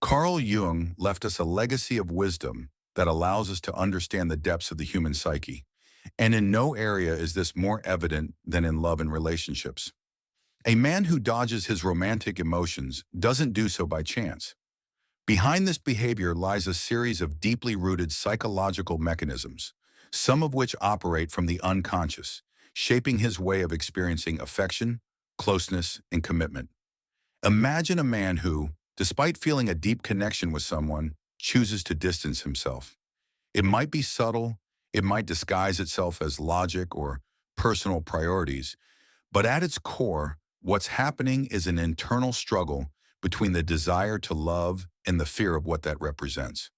Carl Jung left us a legacy of wisdom that allows us to understand the depths of the human psyche. And in no area is this more evident than in love and relationships. A man who dodges his romantic emotions doesn't do so by chance. Behind this behavior lies a series of deeply rooted psychological mechanisms, some of which operate from the unconscious, shaping his way of experiencing affection, closeness, and commitment. Imagine a man who, despite feeling a deep connection with someone, chooses to distance himself. It might be subtle, it might disguise itself as logic or personal priorities, but at its core, what's happening is an internal struggle between the desire to love and the fear of what that represents.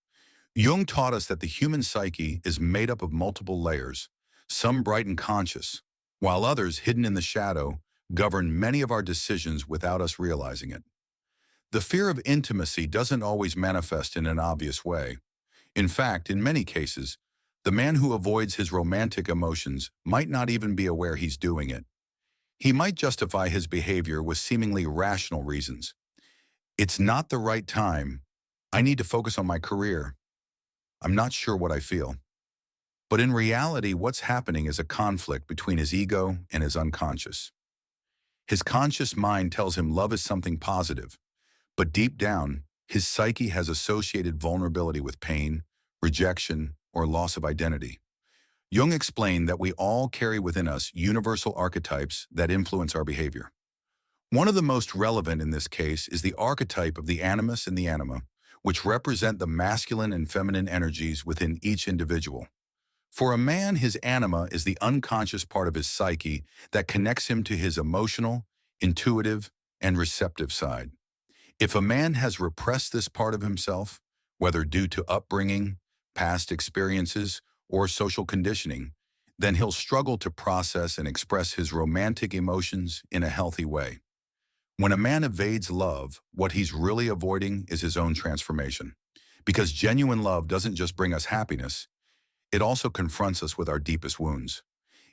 Jung taught us that the human psyche is made up of multiple layers, some bright and conscious, while others, hidden in the shadow, govern many of our decisions without us realizing it. The fear of intimacy doesn't always manifest in an obvious way. In fact, in many cases, the man who avoids his romantic emotions might not even be aware he's doing it. He might justify his behavior with seemingly rational reasons. It's not the right time. I need to focus on my career. I'm not sure what I feel. But in reality, what's happening is a conflict between his ego and his unconscious. His conscious mind tells him love is something positive, but deep down, his psyche has associated vulnerability with pain, rejection, or loss of identity. Jung explained that we all carry within us universal archetypes that influence our behavior. One of the most relevant in this case is the archetype of the animus and the anima, which represent the masculine and feminine energies within each individual. For a man, his anima is the unconscious part of his psyche that connects him to his emotional, intuitive, and receptive side. If a man has repressed this part of himself, whether due to upbringing, past experiences, or social conditioning, then he'll struggle to process and express his romantic emotions in a healthy way. When a man evades love, what he's really avoiding is his own transformation. Because genuine love doesn't just bring us happiness, it also confronts us with our deepest wounds.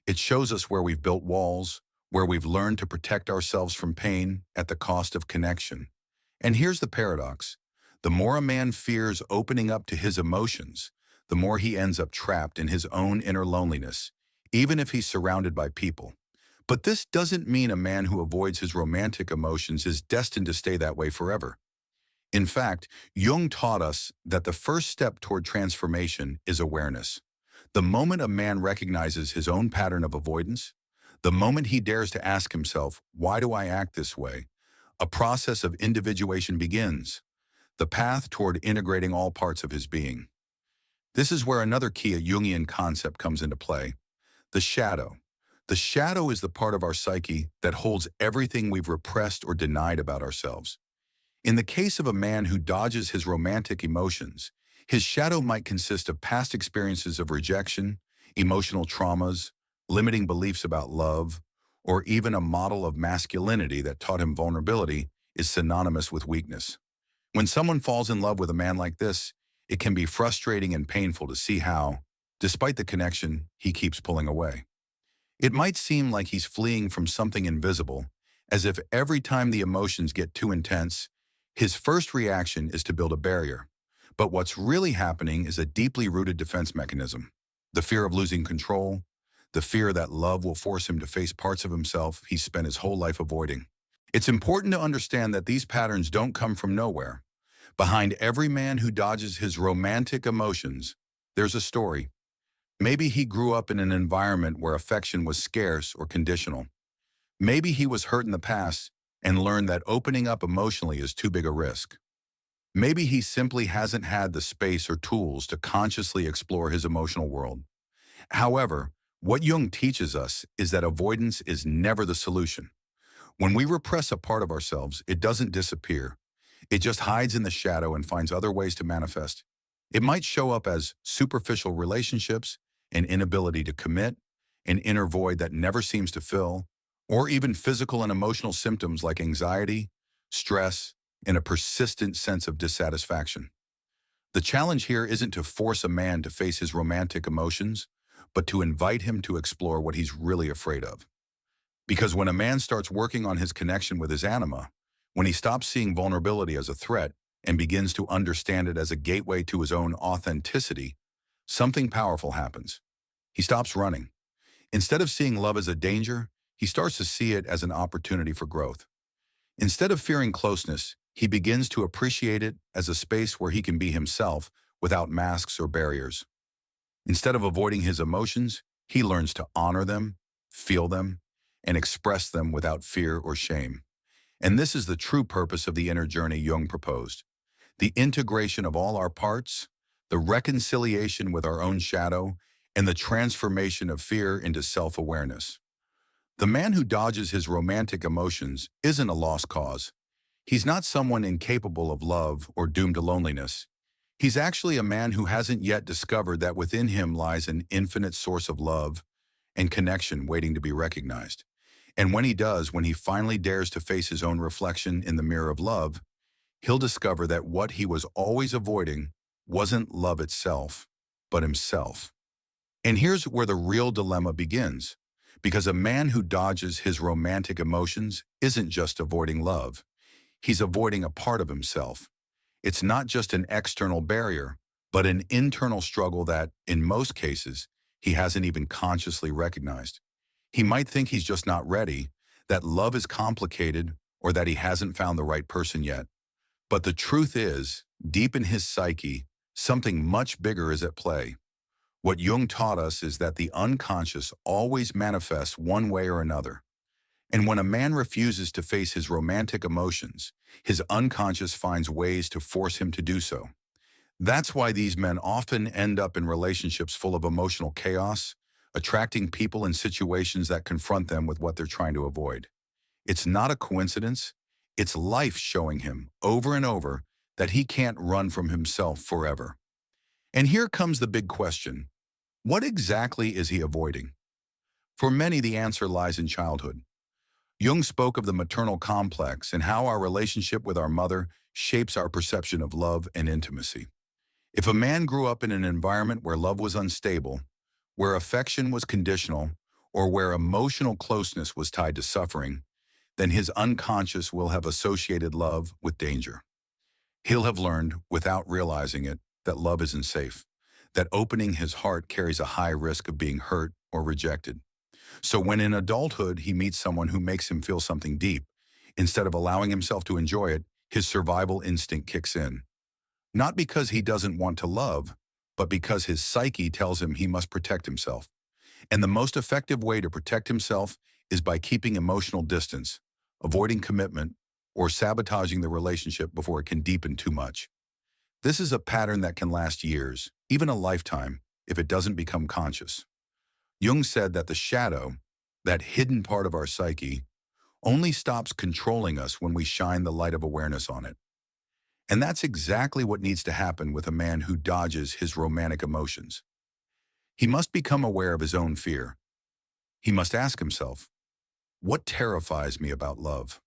It shows us where we've built walls, where we've learned to protect ourselves from pain at the cost of connection. And here's the paradox. The more a man fears opening up to his emotions, the more he ends up trapped in his own inner loneliness, even if he's surrounded by people. But this doesn't mean a man who avoids his romantic emotions is destined to stay that way forever. In fact, Jung taught us that the first step toward transformation is awareness. The moment a man recognizes his own pattern of avoidance, the moment he dares to ask himself, why do I act this way? A process of individuation begins, the path toward integrating all parts of his being. This is where another key Jungian concept comes into play, the shadow. The shadow is the part of our psyche that holds everything we've repressed or denied about ourselves. In the case of a man who dodges his romantic emotions, his shadow might consist of past experiences of rejection, emotional traumas, limiting beliefs about love, or even a model of masculinity that taught him vulnerability is synonymous with weakness. When someone falls in love with a man like this, it can be frustrating and painful to see how, despite the connection, he keeps pulling away. It might seem like he's fleeing from something invisible, as if every time the emotions get too intense, his first reaction is to build a barrier. But what's really happening is a deeply rooted defense mechanism. The fear of losing control, the fear that love will force him to face parts of himself he's spent his whole life avoiding. It's important to understand that these patterns don't come from nowhere. Behind every man who dodges his romantic emotions, there's a story. Maybe he grew up in an environment where affection was scarce or conditional. Maybe he was hurt in the past and learned that opening up emotionally is too big a risk. Maybe he simply hasn't had the space or tools to consciously explore his emotional world. However, what Jung teaches us is that avoidance is never the solution. When we repress a part of ourselves, it doesn't disappear. It just hides in the shadow and finds other ways to manifest. It might show up as superficial relationships, an inability to commit, an inner void that never seems to fill, or even physical and emotional symptoms like anxiety, stress, and a persistent sense of dissatisfaction. The challenge here isn't to force a man to face his romantic emotions, but to invite him to explore what he's really afraid of. Because when a man starts working on his connection with his anima, when he stops seeing vulnerability as a threat, and begins to understand it as a gateway to his own authenticity, something powerful happens. He stops running. Instead of seeing love as a danger, he starts to see it as an opportunity for growth. Instead of fearing closeness, he begins to appreciate it as a space where he can be himself without masks or barriers. Instead of avoiding his emotions, he learns to honor them, feel them, and express them without fear or shame. And this is the true purpose of the inner journey Jung proposed: the integration of all our parts, the reconciliation with our own shadow, and the transformation of fear into self-awareness. The man who dodges his romantic emotions isn't a lost cause. He's not someone incapable of love or doomed to loneliness. He's actually a man who hasn't yet discovered that within him lies an infinite source of love and connection waiting to be recognized. And when he does, when he finally dares to face his own reflection in the mirror of love, he'll discover that what he was always avoiding wasn't love itself, but himself. And here's where the real dilemma begins, because a man who dodges his romantic emotions isn't just avoiding love. He's avoiding a part of himself. It's not just an external barrier, but an internal struggle that, in most cases, he hasn't even consciously recognized. He might think he's just not ready, that love is complicated, or that he hasn't found the right person yet. But the truth is, deep in his psyche, something much bigger is at play. What Jung taught us is that the unconscious always manifests one way or another. And when a man refuses to face his romantic emotions, his unconscious finds ways to force him to do so. That's why these men often end up in relationships full of emotional chaos, attracting people and situations that confront them with what they're trying to avoid. It's not a coincidence. It's life showing him over and over that he can't run from himself forever. And here comes the big question. What exactly is he avoiding? For many, the answer lies in childhood. Jung spoke of the maternal complex and how our relationship with our mother shapes our perception of love and intimacy. If a man grew up in an environment where love was unstable, where affection was conditional, or where emotional closeness was tied to suffering, then his unconscious will have associated love with danger. He'll have learned, without realizing it, that love isn't safe, that opening his heart carries a high risk of being hurt or rejected. So when in adulthood he meets someone who makes him feel something deep, instead of allowing himself to enjoy it, his survival instinct kicks in. Not because he doesn't want to love, but because his psyche tells him he must protect himself. And the most effective way to protect himself is by keeping emotional distance, avoiding commitment, or sabotaging the relationship before it can deepen too much. This is a pattern that can last years, even a lifetime, if it doesn't become conscious. Jung said that the shadow, that hidden part of our psyche, only stops controlling us when we shine the light of awareness on it. And that's exactly what needs to happen with a man who dodges his romantic emotions. He must become aware of his own fear. He must ask himself, what terrifies me about love?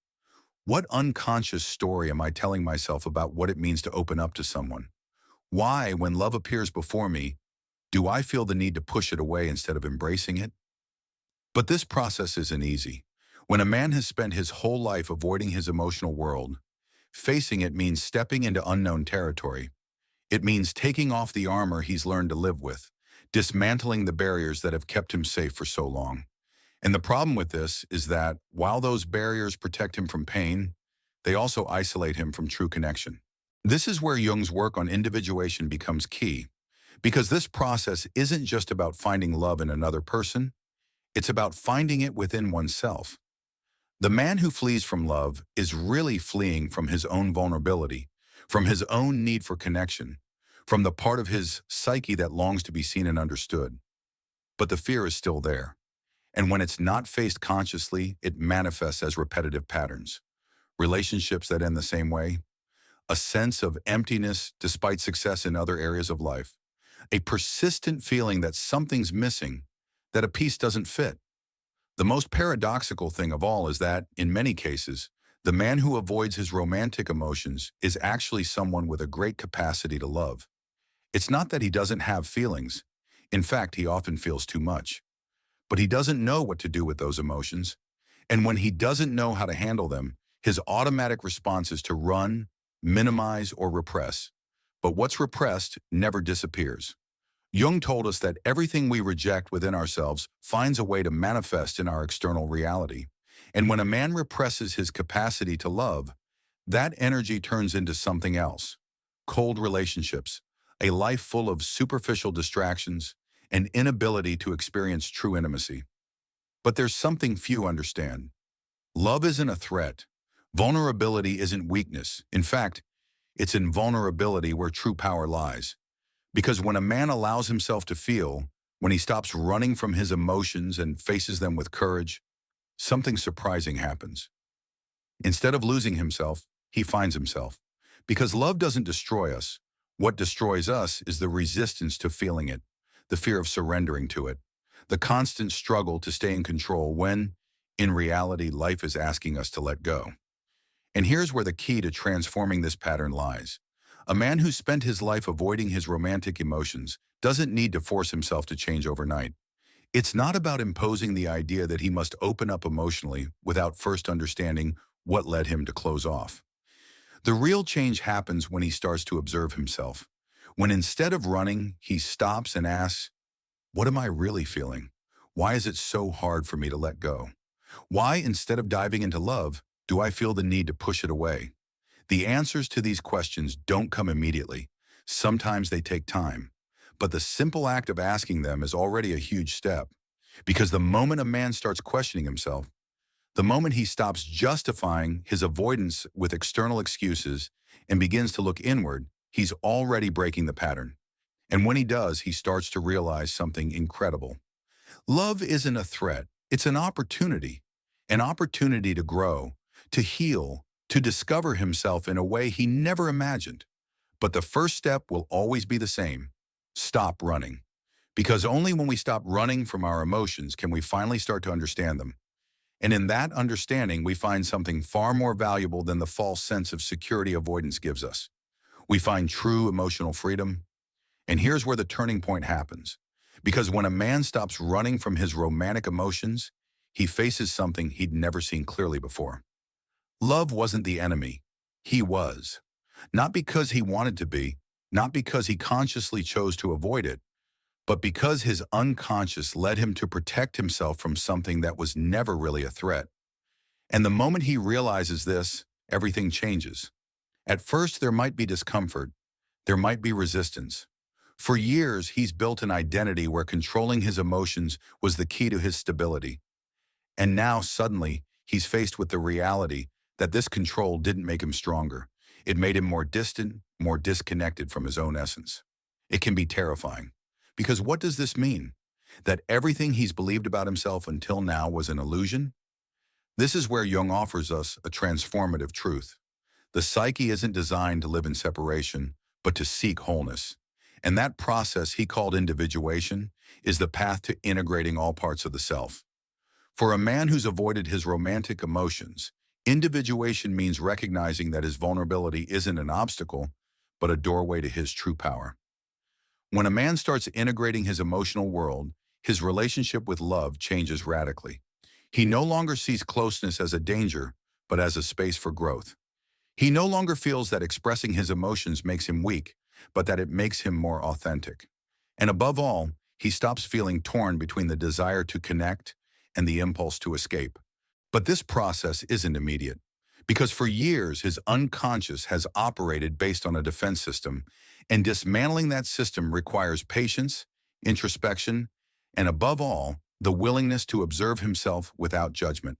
What unconscious story am I telling myself about what it means to open up to someone? Why, when love appears before me, do I feel the need to push it away instead of embracing it? But this process isn't easy. When a man has spent his whole life avoiding his emotional world, facing it means stepping into unknown territory. It means taking off the armor he's learned to live with, dismantling the barriers that have kept him safe for so long. And the problem with this is that while those barriers protect him from pain, they also isolate him from true connection. This is where Jung's work on individuation becomes key, because this process isn't just about finding love in another person, it's about finding it within oneself. The man who flees from love is really fleeing from his own vulnerability, from his own need for connection, from the part of his psyche that longs to be seen and understood. But the fear is still there. And when it's not faced consciously, it manifests as repetitive patterns. Relationships that end the same way, a sense of emptiness despite success in other areas of life, a persistent feeling that something's missing, that a piece doesn't fit. The most paradoxical thing of all is that, in many cases, the man who avoids his romantic emotions is actually someone with a great capacity to love. It's not that he doesn't have feelings. In fact, he often feels too much. But he doesn't know what to do with those emotions. And when he doesn't know how to handle them, his automatic response is to run, minimize, or repress. But what's repressed never disappears. Jung told us that everything we reject within ourselves finds a way to manifest in our external reality. And when a man represses his capacity to love, that energy turns into something else. Cold relationships, a life full of superficial distractions, an inability to experience true intimacy. But there's something few understand. Love isn't a threat. Vulnerability isn't weakness. In fact, it's in vulnerability where true power lies. Because when a man allows himself to feel, when he stops running from his emotions and faces them with courage, something surprising happens. Instead of losing himself, he finds himself. Because love doesn't destroy us. What destroys us is the resistance to feeling it, the fear of surrendering to it, the constant struggle to stay in control when, in reality, life is asking us to let go. And here's where the key to transforming this pattern lies. A man who spent his life avoiding his romantic emotions doesn't need to force himself to change overnight. It's not about imposing the idea that he must open up emotionally without first understanding what led him to close off. The real change happens when he starts to observe himself. When instead of running, he stops and asks, what am I really feeling? Why is it so hard for me to let go? Why, instead of diving into love, do I feel the need to push it away? The answers to these questions don't come immediately. Sometimes they take time. But the simple act of asking them is already a huge step. Because the moment a man starts questioning himself, the moment he stops justifying his avoidance with external excuses and begins to look inward, he's already breaking the pattern. And when he does, he starts to realize something incredible. Love isn't a threat, it's an opportunity to grow, to heal, to discover himself in a way he never imagined. But the first step will always be the same. Stop running. Because only when we stop running from our emotions can we finally start to understand them. And in that understanding, we find something far more valuable than the false sense of security avoidance gives us. We find true emotional freedom. And here's where the turning point happens. Because when a man stops running from his romantic emotions, he faces something he'd never seen clearly before. Love wasn't the enemy. He was. Not because he wanted to be, not because he consciously chose to avoid it, but because his unconscious led him to protect himself from something that was never really a threat. And the moment he realizes this, everything changes. At first, there might be discomfort. There might be resistance. For years, he's built an identity where controlling his emotions was the key to his stability. And now, suddenly, he's faced with the reality that this control didn't make him stronger. It made him more distant, more disconnected from his own essence. It can be terrifying. Because what does this mean? That everything he's believed about himself until now was an illusion? This is where Jung offers us a transformative truth. The psyche isn't designed to live in separation, but to seek wholeness. And that process he called individuation is the path to integrating all parts of the self. For a man who's avoided his romantic emotions, individuation means recognizing that his vulnerability isn't an obstacle, but a doorway to his true power. When a man starts integrating his emotional world, his relationship with love changes radically. He no longer sees closeness as a danger, but as a space for growth. He no longer feels that expressing his emotions makes him weak, but that it makes him more authentic. And above all, he stops feeling torn between the desire to connect and the impulse to escape. But this process isn't immediate, because for years his unconscious has operated based on a defense system, and dismantling that system requires patience, introspection, and above all, the willingness to observe himself without judgment.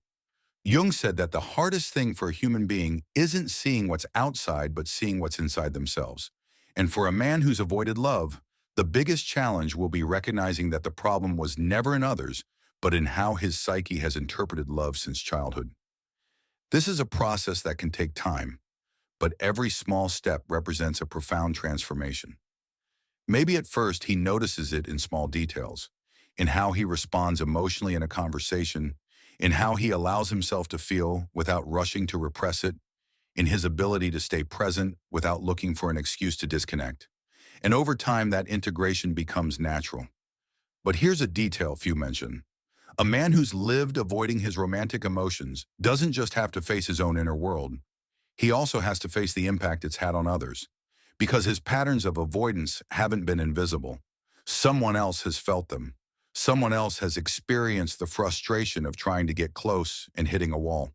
Jung said that the hardest thing for a human being isn't seeing what's outside, but seeing what's inside themselves. And for a man who's avoided love, the biggest challenge will be recognizing that the problem was never in others, but in how his psyche has interpreted love since childhood. This is a process that can take time, but every small step represents a profound transformation. Maybe at first he notices it in small details, in how he responds emotionally in a conversation, in how he allows himself to feel without rushing to repress it, in his ability to stay present without looking for an excuse to disconnect. And over time, that integration becomes natural. But here's a detail few mention. A man who's lived avoiding his romantic emotions doesn't just have to face his own inner world. he also has to face the impact it's had on others. Because his patterns of avoidance haven't been invisible. Someone else has felt them. Someone else has experienced the frustration of trying to get close and hitting a wall.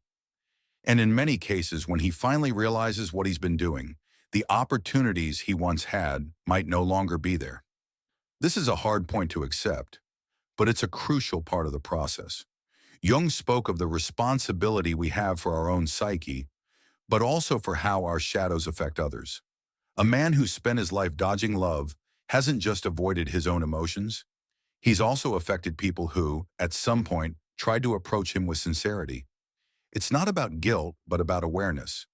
And in many cases, when he finally realizes what he's been doing, the opportunities he once had might no longer be there. This is a hard point to accept, but it's a crucial part of the process. Jung spoke of the responsibility we have for our own psyche, but also for how our shadows affect others. A man who spent his life dodging love hasn't just avoided his own emotions, he's also affected people who, at some point, tried to approach him with sincerity. It's not about guilt, but about awareness.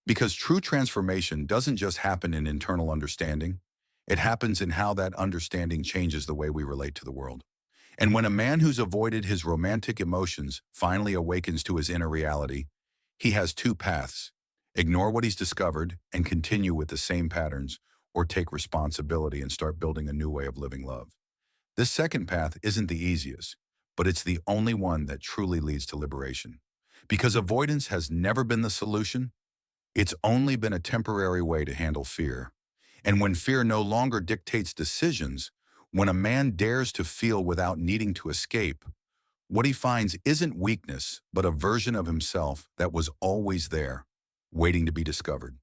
Because true transformation doesn't just happen in internal understanding, it happens in how that understanding changes the way we relate to the world. And when a man who's avoided his romantic emotions finally awakens to his inner reality, he has two paths: ignore what he's discovered and continue with the same patterns, or take responsibility and start building a new way of living love. This second path isn't the easiest, but it's the only one that truly leads to liberation. Because avoidance has never been the solution, it's only been a temporary way to handle fear. And when fear no longer dictates decisions, when a man dares to feel without needing to escape, what he finds isn't weakness, but a version of himself that was always there, waiting to be discovered.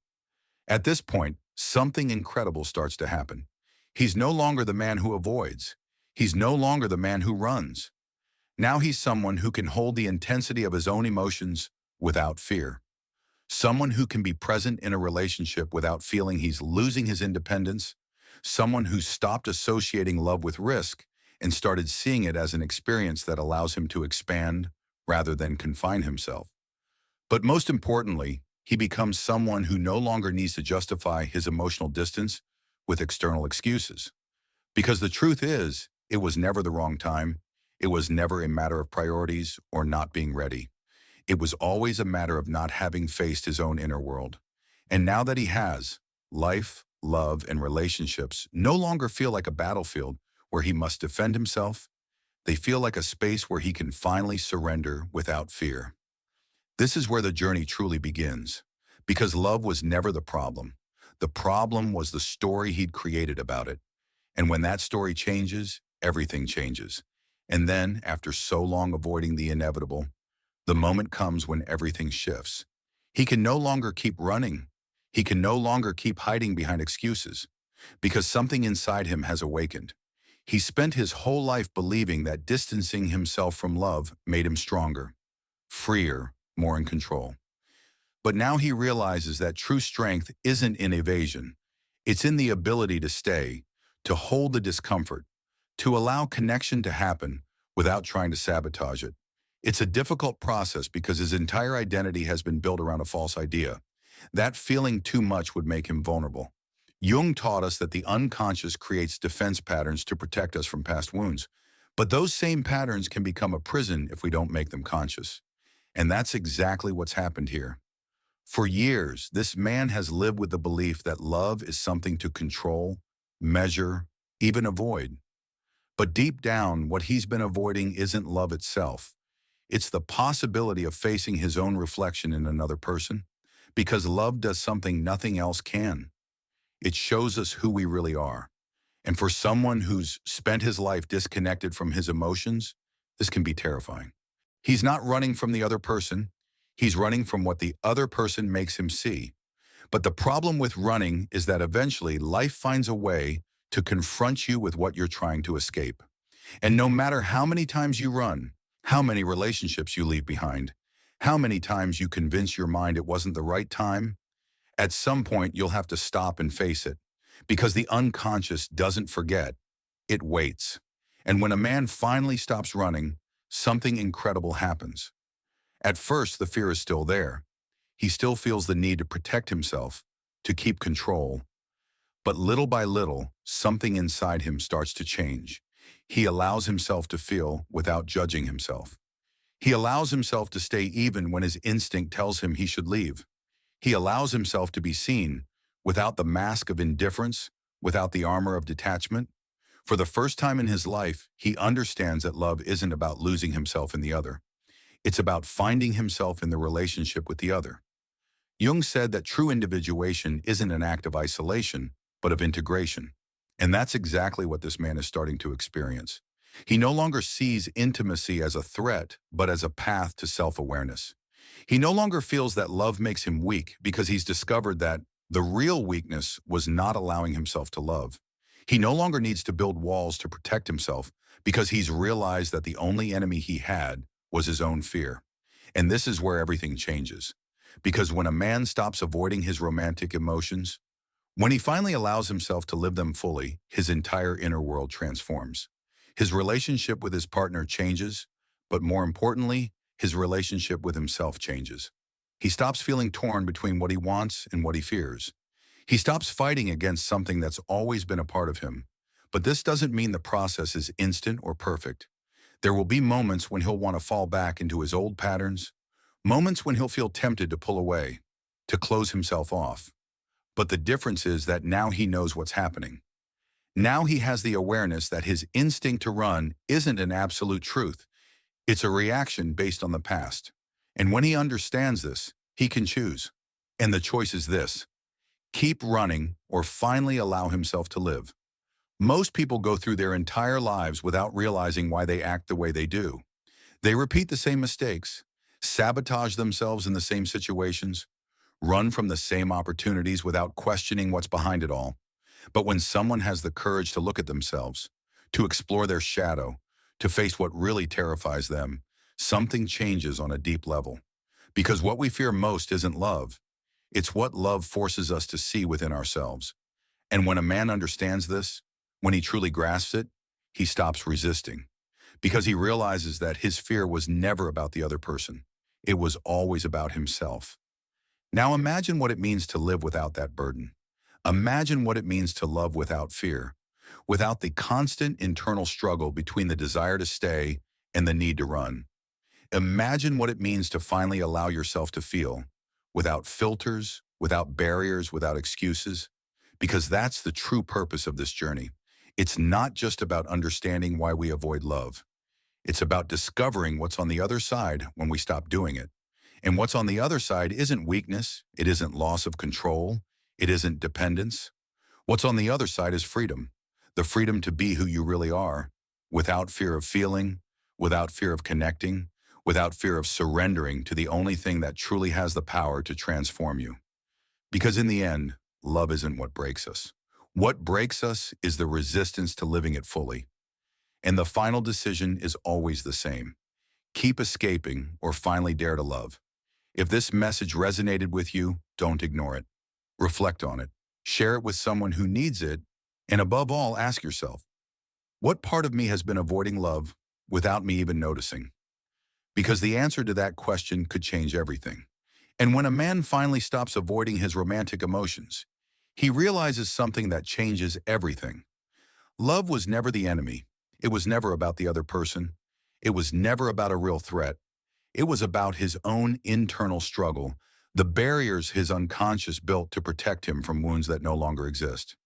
At this point, something incredible starts to happen. He's no longer the man who avoids. He's no longer the man who runs. Now he's someone who can hold the intensity of his own emotions without fear. Someone who can be present in a relationship without feeling he's losing his independence. Someone who stopped associating love with risk and started seeing it as an experience that allows him to expand rather than confine himself. But most importantly, he becomes someone who no longer needs to justify his emotional distance with external excuses. Because the truth is, it was never the wrong time. It was never a matter of priorities or not being ready. It was always a matter of not having faced his own inner world. And now that he has, life, love, and relationships no longer feel like a battlefield where he must defend himself. They feel like a space where he can finally surrender without fear. This is where the journey truly begins. Because love was never the problem. The problem was the story he'd created about it. And when that story changes, everything changes. And then, after so long avoiding the inevitable, the moment comes when everything shifts. He can no longer keep running. He can no longer keep hiding behind excuses, because something inside him has awakened. He spent his whole life believing that distancing himself from love made him stronger, freer, more in control. But now he realizes that true strength isn't in evasion. It's in the ability to stay, to hold the discomfort, to allow connection to happen without trying to sabotage it. It's a difficult process because his entire identity has been built around a false idea. That feeling too much would make him vulnerable. Jung taught us that the unconscious creates defense patterns to protect us from past wounds. But those same patterns can become a prison if we don't make them conscious. And that's exactly what's happened here. For years, this man has lived with the belief that love is something to control, measure, even avoid. But deep down, what he's been avoiding isn't love itself. It's the possibility of facing his own reflection in another person, because love does something nothing else can. It shows us who we really are. And for someone who's spent his life disconnected from his emotions, this can be terrifying. He's not running from the other person. He's running from what the other person makes him see. But the problem with running is that eventually life finds a way to confront you with what you're trying to escape. And no matter how many times you run, how many relationships you leave behind, how many times you convince your mind it wasn't the right time, at some point you'll have to stop and face it. Because the unconscious doesn't forget, it waits. And when a man finally stops running, something incredible happens. At first, the fear is still there. He still feels the need to protect himself, to keep control. But little by little, something inside him starts to change. He allows himself to feel without judging himself. He allows himself to stay even when his instinct tells him he should leave. He allows himself to be seen without the mask of indifference, without the armor of detachment. For the first time in his life, he understands that love isn't about losing himself in the other. It's about finding himself in the relationship with the other. Jung said that true individuation isn't an act of isolation, but of integration. And that's exactly what this man is starting to experience. He no longer sees intimacy as a threat, but as a path to self-awareness. He no longer feels that love makes him weak because he's discovered that the real weakness was not allowing himself to love. He no longer needs to build walls to protect himself because he's realized that the only enemy he had was his own fear. And this is where everything changes. Because when a man stops avoiding his romantic emotions, when he finally allows himself to live them fully, his entire inner world transforms. His relationship with his partner changes, but more importantly, his relationship with himself changes. He stops feeling torn between what he wants and what he fears. He stops fighting against something that's always been a part of him. But this doesn't mean the process is instant or perfect. There will be moments when he'll want to fall back into his old patterns, moments when he'll feel tempted to pull away, to close himself off. But the difference is that now he knows what's happening. Now he has the awareness that his instinct to run isn't an absolute truth. It's a reaction based on the past. And when he understands this, he can choose. And the choice is this: keep running or finally allow himself to live. Most people go through their entire lives without realizing why they act the way they do. They repeat the same mistakes, sabotage themselves in the same situations, run from the same opportunities without questioning what's behind it all. But when someone has the courage to look at themselves, to explore their shadow, to face what really terrifies them, something changes on a deep level. Because what we fear most isn't love. It's what love forces us to see within ourselves. And when a man understands this, when he truly grasps it, he stops resisting. Because he realizes that his fear was never about the other person. It was always about himself. Now imagine what it means to live without that burden. Imagine what it means to love without fear, without the constant internal struggle between the desire to stay and the need to run. Imagine what it means to finally allow yourself to feel, without filters, without barriers, without excuses, because that's the true purpose of this journey. It's not just about understanding why we avoid love. It's about discovering what's on the other side when we stop doing it. And what's on the other side isn't weakness, it isn't loss of control, it isn't dependence. What's on the other side is freedom. The freedom to be who you really are, without fear of feeling, without fear of connecting, without fear of surrendering to the only thing that truly has the power to transform you. Because in the end, love isn't what breaks us. What breaks us is the resistance to living it fully. And the final decision is always the same. Keep escaping or finally dare to love. If this message resonated with you, don't ignore it. Reflect on it. Share it with someone who needs it. And above all, ask yourself, what part of me has been avoiding love without me even noticing? Because the answer to that question could change everything. And when a man finally stops avoiding his romantic emotions, he realizes something that changes everything. Love was never the enemy. It was never about the other person. It was never about a real threat. It was about his own internal struggle, the barriers his unconscious built to protect him from wounds that no longer exist.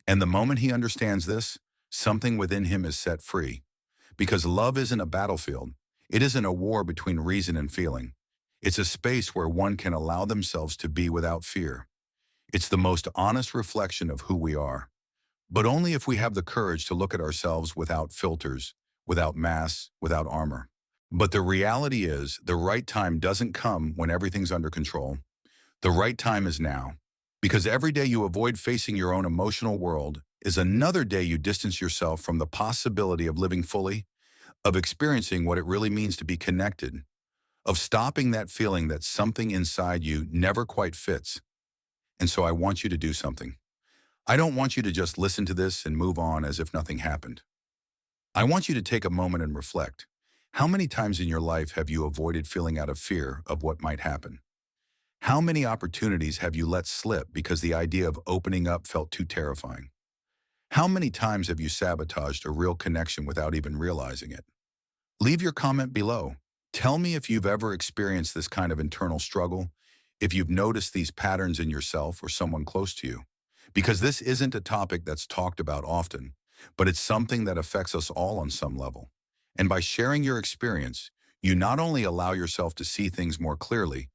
And the moment he understands this, something within him is set free. Because love isn't a battlefield. It isn't a war between reason and feeling. It's a space where one can allow themselves to be without fear. It's the most honest reflection of who we are. But only if we have the courage to look at ourselves without filters, without masks, without armor. But the reality is, the right time doesn't come when everything's under control. The right time is now. Because every day you avoid facing your own emotional world is another day you distance yourself from the possibility of living fully, of experiencing what it really means to be connected, of stopping that feeling that something inside you never quite fits. And so I want you to do something. I don't want you to just listen to this and move on as if nothing happened. I want you to take a moment and reflect. How many times in your life have you avoided feeling out of fear of what might happen? How many opportunities have you let slip because the idea of opening up felt too terrifying? How many times have you sabotaged a real connection without even realizing it? Leave your comment below. Tell me if you've ever experienced this kind of internal struggle, if you've noticed these patterns in yourself or someone close to you. Because this isn't a topic that's talked about often, but it's something that affects us all on some level. And by sharing your experience, you not only allow yourself to see things more clearly,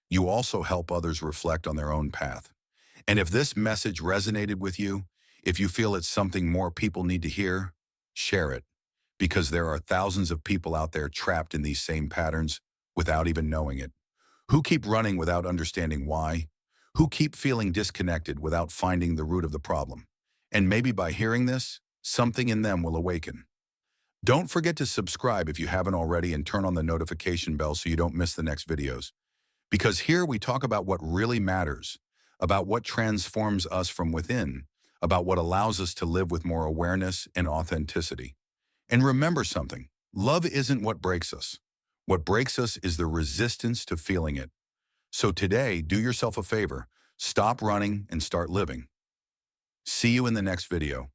You also help others reflect on their own path. And if this message resonated with you, if you feel it's something more people need to hear, share it, because there are thousands of people out there trapped in these same patterns without even knowing it, who keep running without understanding why, who keep feeling disconnected without finding the root of the problem. And maybe by hearing this, something in them will awaken. Don't forget to subscribe if you haven't already and turn on the notification bell so you don't miss the next videos. Because here we talk about what really matters, about what transforms us from within, about what allows us to live with more awareness and authenticity. And remember something, love isn't what breaks us. What breaks us is the resistance to feeling it. So today, do yourself a favor, stop running and start living. See you in the next video.